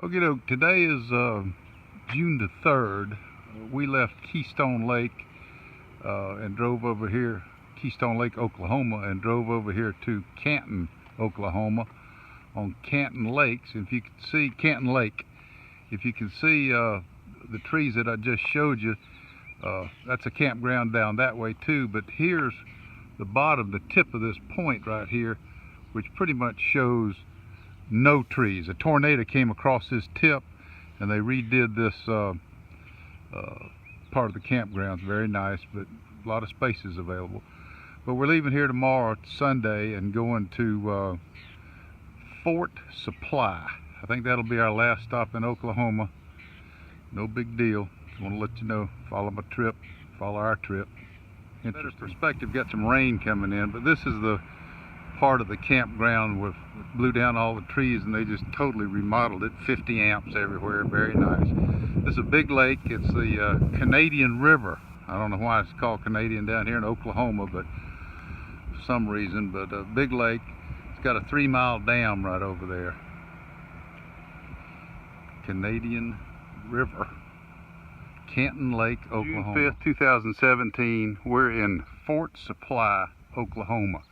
Okay, today is June the 3rd. We left Keystone Lake and drove over here, Keystone Lake, Oklahoma, and drove over here to Canton, Oklahoma, on Canton Lakes. If you can see Canton Lake, if you can see the trees that I just showed you, that's a campground down that way too. But here's the bottom, the tip of this point right here, which pretty much shows no trees. A tornado came across this tip and they redid this part of the campground. It's very nice, but a lot of spaces available. But we're leaving here tomorrow, Sunday, and going to Fort Supply. I think that'll be our last stop in Oklahoma. No big deal. Just want to let you know, follow my trip, follow our trip. Better perspective, got some rain coming in, but this is the part of the campground where blew down all the trees and they just totally remodeled it. 50 amps everywhere, very nice. This is a big lake. It's the Canadian River. I don't know why it's called Canadian down here in Oklahoma, but for some reason. But a big lake. It's got a 3-mile dam right over there. Canadian River, Canton Lake, Oklahoma. June 5th, 2017. We're in Fort Supply, Oklahoma.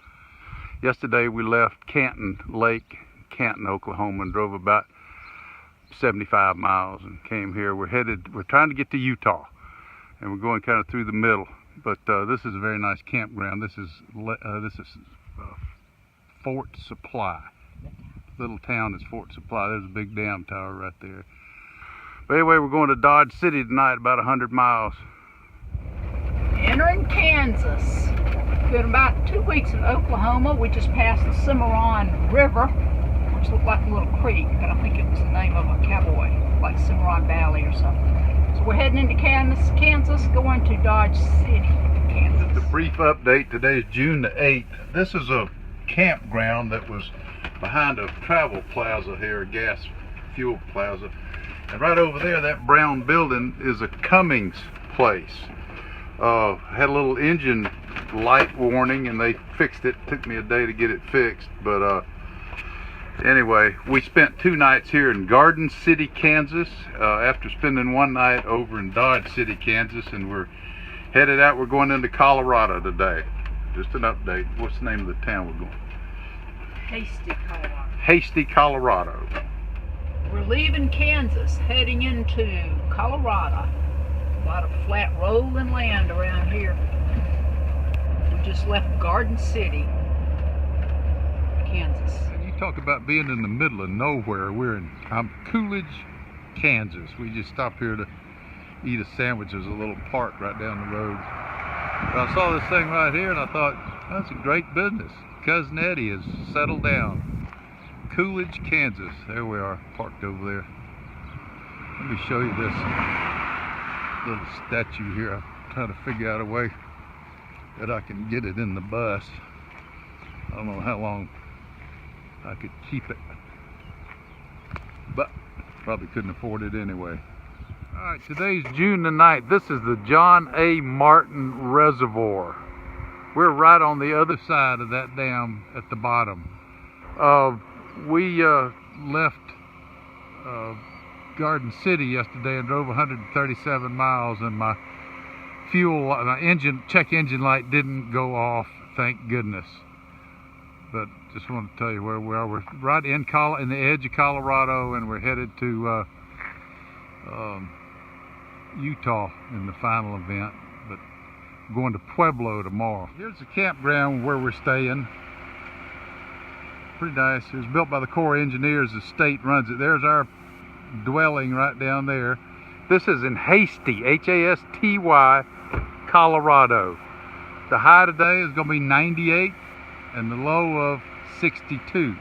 Yesterday we left Canton Lake, Canton, Oklahoma, and drove about 75 miles and came here. We're trying to get to Utah, and we're going kind of through the middle. But this is a very nice campground. This is Fort Supply. Little town is Fort Supply. There's a big dam tower right there. But anyway, we're going to Dodge City tonight, about 100 miles. Entering Kansas. Been about 2 weeks in Oklahoma. We just passed the Cimarron River, which looked like a little creek, but I think it was the name of a cowboy, like Cimarron Valley or something. So we're heading into Kansas, going to Dodge City, Kansas. Just a brief update. Today is June the 8th. This is a campground that was behind a travel plaza here, a gas fuel plaza. And right over there, that brown building is a Cummings place. Had a little engine light warning and they fixed it. Took me a day to get it fixed, but anyway, we spent 2 nights here in Garden City, Kansas, after spending 1 night over in Dodge City, Kansas, and we're headed out. We're going into Colorado today. Just an update. What's the name of the town we're going? Hasty, Colorado. Hasty, Colorado. We're leaving Kansas, heading into Colorado. A lot of flat rolling land around here. We just left Garden City, Kansas. And you talk about being in the middle of nowhere. We're in Coolidge, Kansas. We just stopped here to eat a sandwich. There's a little park right down the road. But I saw this thing right here and I thought, that's a great business. Cousin Eddie has settled down. Coolidge, Kansas. There we are, parked over there. Let me show you this little statue here. I'm trying to figure out a way that I can get it in the bus. I don't know how long I could keep it, but probably couldn't afford it anyway. Alright, today's June the 9th. This is the John A. Martin Reservoir. We're right on the other side of that dam at the bottom. We left Garden City yesterday and drove 137 miles, and my check engine light didn't go off, thank goodness. But just want to tell you where we are. We're right in the edge of Colorado, and we're headed to Utah in the final event. But we're going to Pueblo tomorrow. Here's the campground where we're staying. Pretty nice. It was built by the Corps of Engineers. The state runs it. There's our dwelling right down there. This is in Hasty, H-A-S-T-Y, Colorado. The high today is going to be 98 and the low of 62.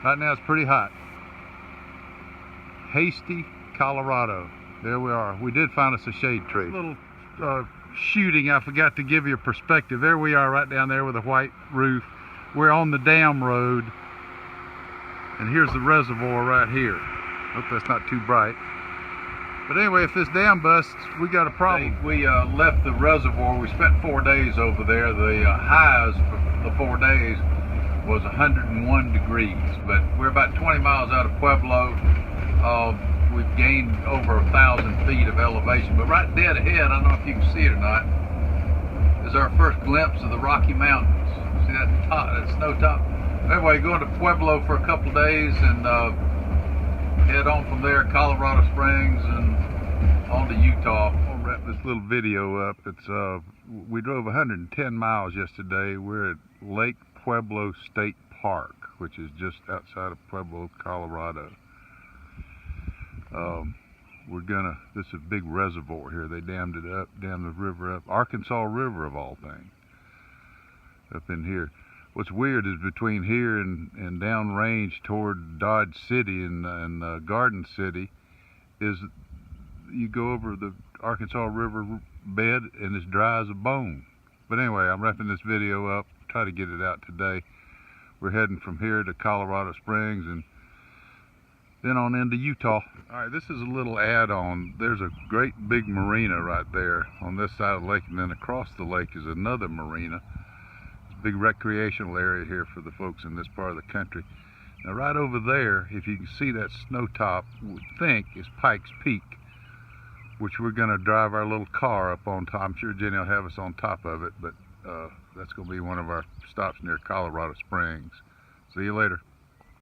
Right now it's pretty hot. Hasty, Colorado. There we are. We did find us a shade tree. A little shooting, I forgot to give you a perspective. There we are right down there with a white roof. We're on the dam road, and here's the reservoir right here. Hope that's not too bright. But anyway, if this dam busts, we got a problem. We left the reservoir. We spent 4 days over there. The highs for the 4 days was 101 degrees, but we're about 20 miles out of Pueblo. gained over 1,000 feet of elevation. But right dead ahead, I don't know if you can see it or not, is our first glimpse of the Rocky Mountains. See that top, that snow top? Anyway, going to Pueblo for a couple days and head on from there, Colorado Springs, and on to Utah. I'll wrap this little video up. It's we drove 110 miles yesterday. We're at Lake Pueblo State Park, which is just outside of Pueblo, Colorado. This is a big reservoir here. They dammed it up, dammed the river up. Arkansas River of all things, up in here. What's weird is between here and downrange toward Dodge City and Garden City is you go over the Arkansas River bed and it's dry as a bone. But anyway, I'm wrapping this video up, try to get it out today. We're heading from here to Colorado Springs and then on into Utah. All right, this is a little add-on. There's a great big marina right there on this side of the lake, and then across the lake is another marina. It's a big recreational area here for the folks in this part of the country. Now right over there, if you can see that snow top, we think is Pikes Peak, which we're gonna drive our little car up on top. I'm sure Jenny will have us on top of it, but that's gonna be one of our stops near Colorado Springs. See you later.